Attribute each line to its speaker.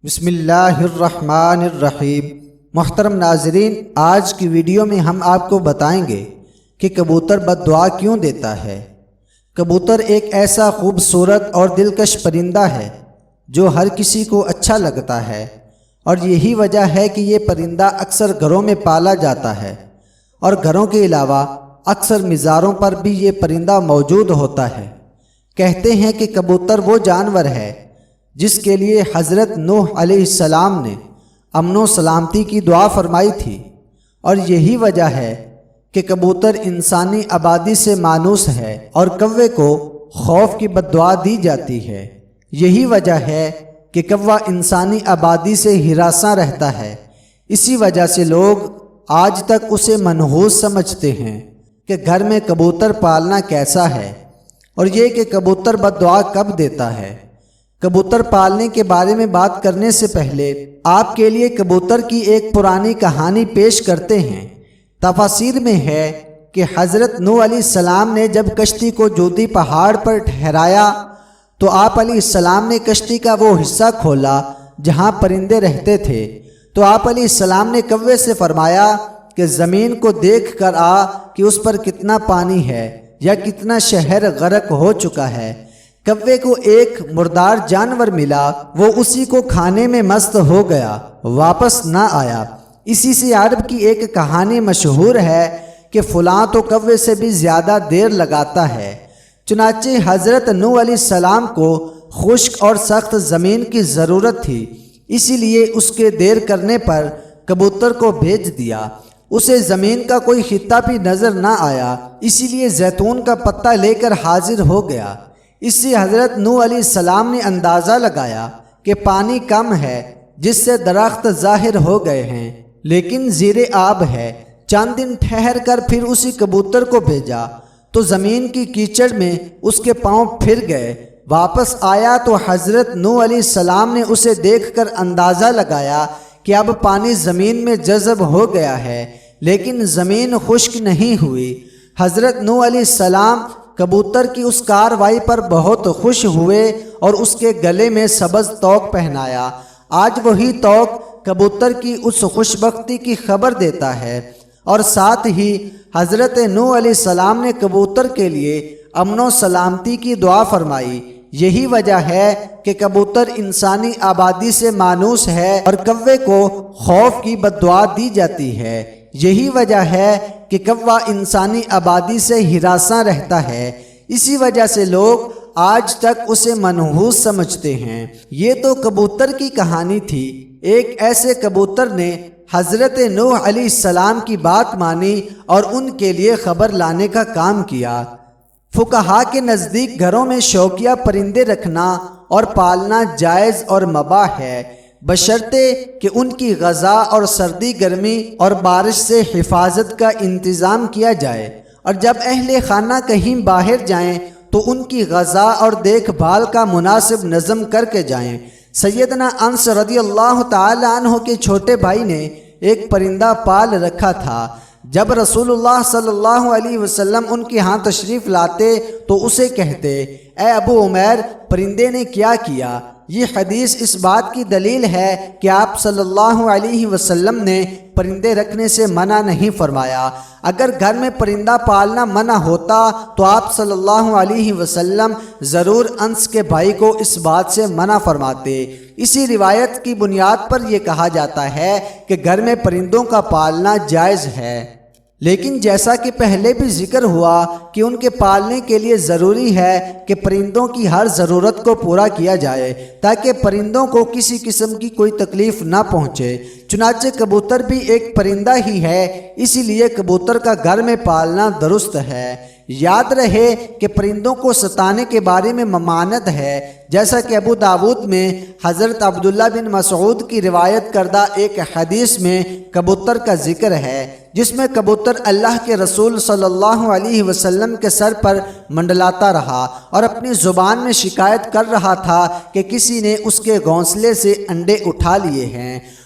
Speaker 1: بسم اللہ الرحمن الرحیم۔ محترم ناظرین، آج کی ویڈیو میں ہم آپ کو بتائیں گے کہ کبوتر بد دعا کیوں دیتا ہے۔ کبوتر ایک ایسا خوبصورت اور دلکش پرندہ ہے جو ہر کسی کو اچھا لگتا ہے، اور یہی وجہ ہے کہ یہ پرندہ اکثر گھروں میں پالا جاتا ہے، اور گھروں کے علاوہ اکثر مزاروں پر بھی یہ پرندہ موجود ہوتا ہے۔ کہتے ہیں کہ کبوتر وہ جانور ہے جس کے لیے حضرت نوح علیہ السلام نے امن و سلامتی کی دعا فرمائی تھی، اور یہی وجہ ہے کہ کبوتر انسانی آبادی سے مانوس ہے اور کوے کو خوف کی بد دعا دی جاتی ہے۔ یہی وجہ ہے کہ کوا انسانی آبادی سے ہراساں رہتا ہے۔ اسی وجہ سے لوگ آج تک اسے منحوس سمجھتے ہیں کہ گھر میں کبوتر پالنا کیسا ہے، اور یہ کہ کبوتر بد دعا کب دیتا ہے۔ کبوتر پالنے کے بارے میں بات کرنے سے پہلے آپ کے لیے کبوتر کی ایک پرانی کہانی پیش کرتے ہیں۔ تفاسیر میں ہے کہ حضرت نوح علیہ السلام نے جب کشتی کو جودی پہاڑ پر ٹھہرایا تو آپ علیہ السلام نے کشتی کا وہ حصہ کھولا جہاں پرندے رہتے تھے، تو آپ علیہ السلام نے کوے سے فرمایا کہ زمین کو دیکھ کر آ کہ اس پر کتنا پانی ہے یا کتنا شہر غرق ہو چکا ہے۔ کوے کو ایک مردار جانور ملا، وہ اسی کو کھانے میں مست ہو گیا، واپس نہ آیا۔ اسی سے عرب کی ایک کہانی مشہور ہے کہ فلاں تو کوے سے بھی زیادہ دیر لگاتا ہے۔ چنانچہ حضرت نوح علیہ السلام کو خشک اور سخت زمین کی ضرورت تھی، اسی لیے اس کے دیر کرنے پر کبوتر کو بھیج دیا۔ اسے زمین کا کوئی خطہ بھی نظر نہ آیا، اسی لیے زیتون کا پتا لے کر حاضر ہو گیا۔ اس سے حضرت نوح علیہ السلام نے اندازہ لگایا کہ پانی کم ہے، جس سے درخت ظاہر ہو گئے ہیں، لیکن زیر آب ہے۔ چند دن ٹھہر کر پھر اسی کبوتر کو بھیجا تو زمین کی کیچڑ میں اس کے پاؤں پھر گئے۔ واپس آیا تو حضرت نوح علیہ السلام نے اسے دیکھ کر اندازہ لگایا کہ اب پانی زمین میں جذب ہو گیا ہے، لیکن زمین خشک نہیں ہوئی۔ حضرت نوح علیہ السلام کبوتر کی اس کاروائی پر بہت خوش ہوئے اور اس کے گلے میں سبز توق پہنایا۔ آج وہی توق کبوتر کی اس خوشبختی کی خبر دیتا ہے، اور ساتھ ہی حضرت نوح علیہ السلام نے کبوتر کے لیے امن و سلامتی کی دعا فرمائی۔ یہی وجہ ہے کہ کبوتر انسانی آبادی سے مانوس ہے اور کوے کو خوف کی بد دعا دی جاتی ہے۔ یہی وجہ ہے کہ کوا انسانی آبادی سے ہراساں رہتا ہے، اسی وجہ سے لوگ آج تک اسے منحوس سمجھتے ہیں۔ یہ تو کبوتر کی کہانی تھی۔ ایک ایسے کبوتر نے حضرت نوح علیہ السلام کی بات مانی اور ان کے لیے خبر لانے کا کام کیا۔ فقہا کے نزدیک گھروں میں شوقیہ پرندے رکھنا اور پالنا جائز اور مباح ہے، بشرطے کہ ان کی غذا اور سردی گرمی اور بارش سے حفاظت کا انتظام کیا جائے، اور جب اہل خانہ کہیں باہر جائیں تو ان کی غذا اور دیکھ بھال کا مناسب نظم کر کے جائیں۔ سیدنا انس رضی اللہ تعالی عنہ کے چھوٹے بھائی نے ایک پرندہ پال رکھا تھا۔ جب رسول اللہ صلی اللہ علیہ وسلم ان کے ہاں تشریف لاتے تو اسے کہتے، اے ابو عمیر، پرندے نے کیا کیا؟ یہ حدیث اس بات کی دلیل ہے کہ آپ صلی اللہ علیہ وسلم نے پرندے رکھنے سے منع نہیں فرمایا۔ اگر گھر میں پرندہ پالنا منع ہوتا تو آپ صلی اللہ علیہ وسلم ضرور انس کے بھائی کو اس بات سے منع فرماتے۔ اسی روایت کی بنیاد پر یہ کہا جاتا ہے کہ گھر میں پرندوں کا پالنا جائز ہے، لیکن جیسا کہ پہلے بھی ذکر ہوا کہ ان کے پالنے کے لیے ضروری ہے کہ پرندوں کی ہر ضرورت کو پورا کیا جائے تاکہ پرندوں کو کسی قسم کی کوئی تکلیف نہ پہنچے۔ چنانچہ کبوتر بھی ایک پرندہ ہی ہے، اسی لیے کبوتر کا گھر میں پالنا درست ہے۔ یاد رہے کہ پرندوں کو ستانے کے بارے میں ممانعت ہے، جیسا کہ ابو داود میں حضرت عبداللہ بن مسعود کی روایت کردہ ایک حدیث میں کبوتر کا ذکر ہے، جس میں کبوتر اللہ کے رسول صلی اللہ علیہ وسلم کے سر پر منڈلاتا رہا اور اپنی زبان میں شکایت کر رہا تھا کہ کسی نے اس کے گھونسلے سے انڈے اٹھا لیے ہیں۔